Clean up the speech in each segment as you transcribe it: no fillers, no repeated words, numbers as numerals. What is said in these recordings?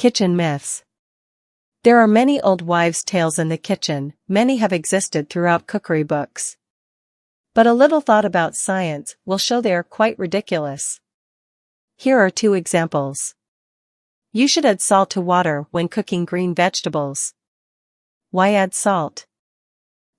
Kitchen myths. There are many old wives' tales in the kitchen, many have existed throughout cookery books. But a little thought about science will show they are quite ridiculous. Here are 2 examples. You should add salt to water when cooking green vegetables. Why add salt?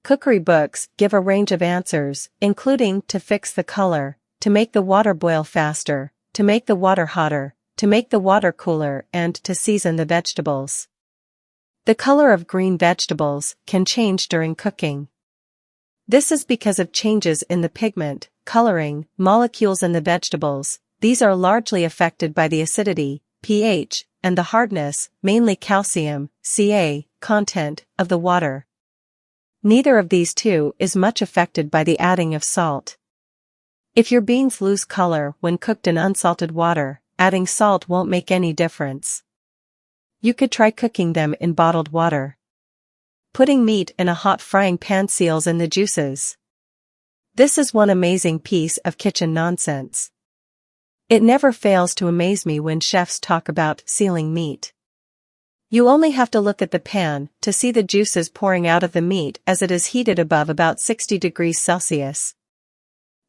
Cookery books give a range of answers, including to fix the color, to make the water boil faster, to make the water hotter, to make the water cooler, and to season the vegetables. The color of green vegetables can change during cooking. This is because of changes in the pigment, coloring, molecules in the vegetables. These are largely affected by the acidity, pH, and the hardness, mainly calcium, Ca, content, of the water. Neither of these 2 is much affected by the adding of salt. If your beans lose color when cooked in unsalted water, adding salt won't make any difference. You could try cooking them in bottled water. Putting meat in a hot frying pan seals in the juices. This is one amazing piece of kitchen nonsense. It never fails to amaze me when chefs talk about sealing meat. You only have to look at the pan to see the juices pouring out of the meat as it is heated above about 60 degrees Celsius.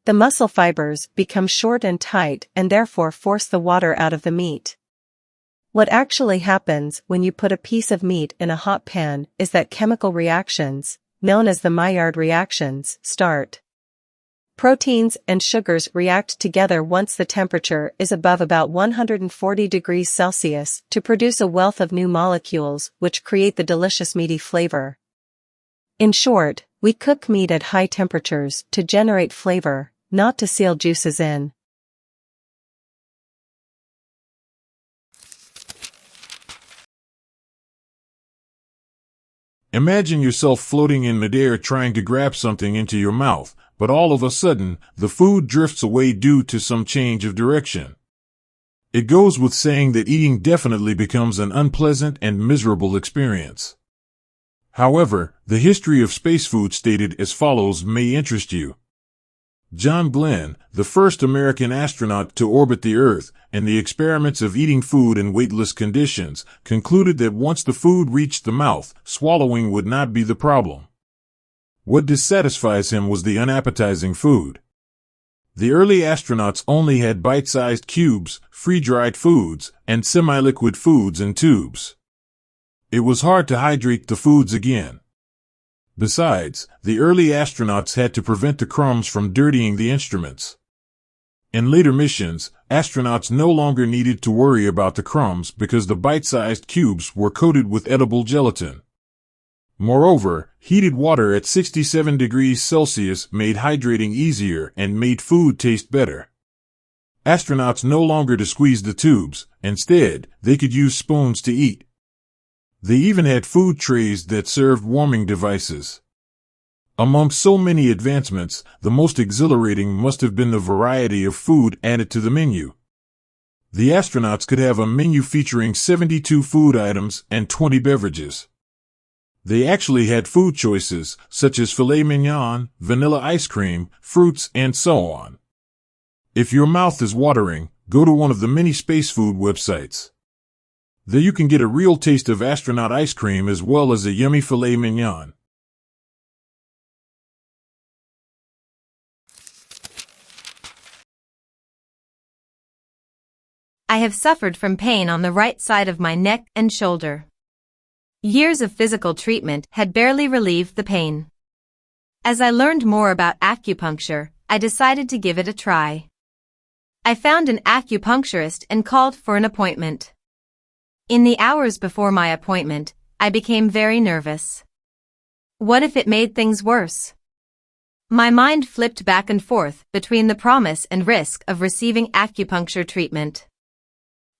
The muscle fibers become short and tight and therefore force the water out of the meat. What actually happens when you put a piece of meat in a hot pan is that chemical reactions, known as the Maillard reactions, start. Proteins and sugars react together once the temperature is above about 140 degrees Celsius to produce a wealth of new molecules which create the delicious meaty flavor. In short, we cook meat at high temperatures to generate flavor, not to seal juices in. Imagine yourself floating in midair trying to grab something into your mouth, but all of a sudden, the food drifts away due to some change of direction. It goes with saying that eating definitely becomes an unpleasant and miserable experience. However, the history of space food stated as follows may interest you. John Glenn, the first American astronaut to orbit the Earth, and the experiments of eating food in weightless conditions, concluded that once the food reached the mouth, swallowing would not be the problem. What dissatisfies him was the unappetizing food. The early astronauts only had bite-sized cubes, free-dried foods, and semi-liquid foods in tubes. It was hard to hydrate the foods again. Besides, the early astronauts had to prevent the crumbs from dirtying the instruments. In later missions, astronauts no longer needed to worry about the crumbs because the bite-sized cubes were coated with edible gelatin. Moreover, heated water at 67 degrees Celsius made hydrating easier and made food taste better. Astronauts no longer to squeeze the tubes, instead, they could use spoons to eat. They even had food trays that served warming devices. Among so many advancements, the most exhilarating must have been the variety of food added to the menu. The astronauts could have a menu featuring 72 food items and 20 beverages. They actually had food choices, such as filet mignon, vanilla ice cream, fruits, and so on. If your mouth is watering, go to one of the many space food websites. There you can get a real taste of astronaut ice cream as well as a yummy filet mignon. I have suffered from pain on the right side of my neck and shoulder. Years of physical treatment had barely relieved the pain. As I learned more about acupuncture, I decided to give it a try. I found an acupuncturist and called for an appointment. In the hours before my appointment, I became very nervous. What if it made things worse? My mind flipped back and forth between the promise and risk of receiving acupuncture treatment.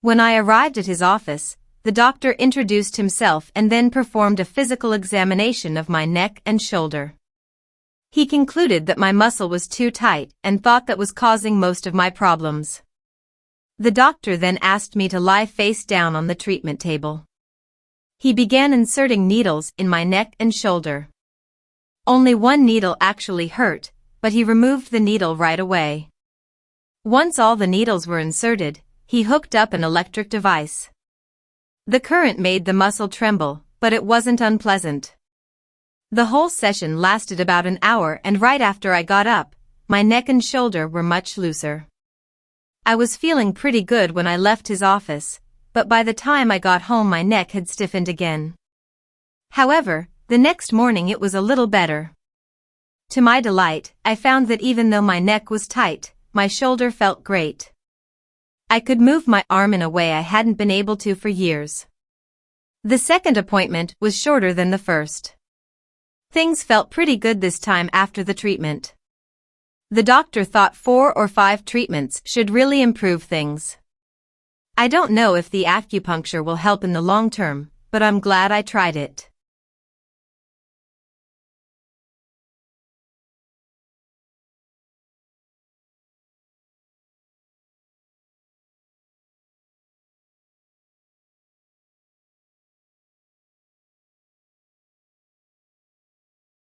When I arrived at his office, the doctor introduced himself and then performed a physical examination of my neck and shoulder. He concluded that my muscle was too tight and thought that was causing most of my problems. The doctor then asked me to lie face down on the treatment table. He began inserting needles in my neck and shoulder. Only one needle actually hurt, but he removed the needle right away. Once all the needles were inserted, he hooked up an electric device. The current made the muscle tremble, but it wasn't unpleasant. The whole session lasted about an hour, and right after I got up, my neck and shoulder were much looser. I was feeling pretty good when I left his office, but by the time I got home my neck had stiffened again. However, the next morning it was a little better. To my delight, I found that even though my neck was tight, my shoulder felt great. I could move my arm in a way I hadn't been able to for years. The second appointment was shorter than the first. Things felt pretty good this time after the treatment. The doctor thought 4 or 5 treatments should really improve things. I don't know if the acupuncture will help in the long term, but I'm glad I tried it.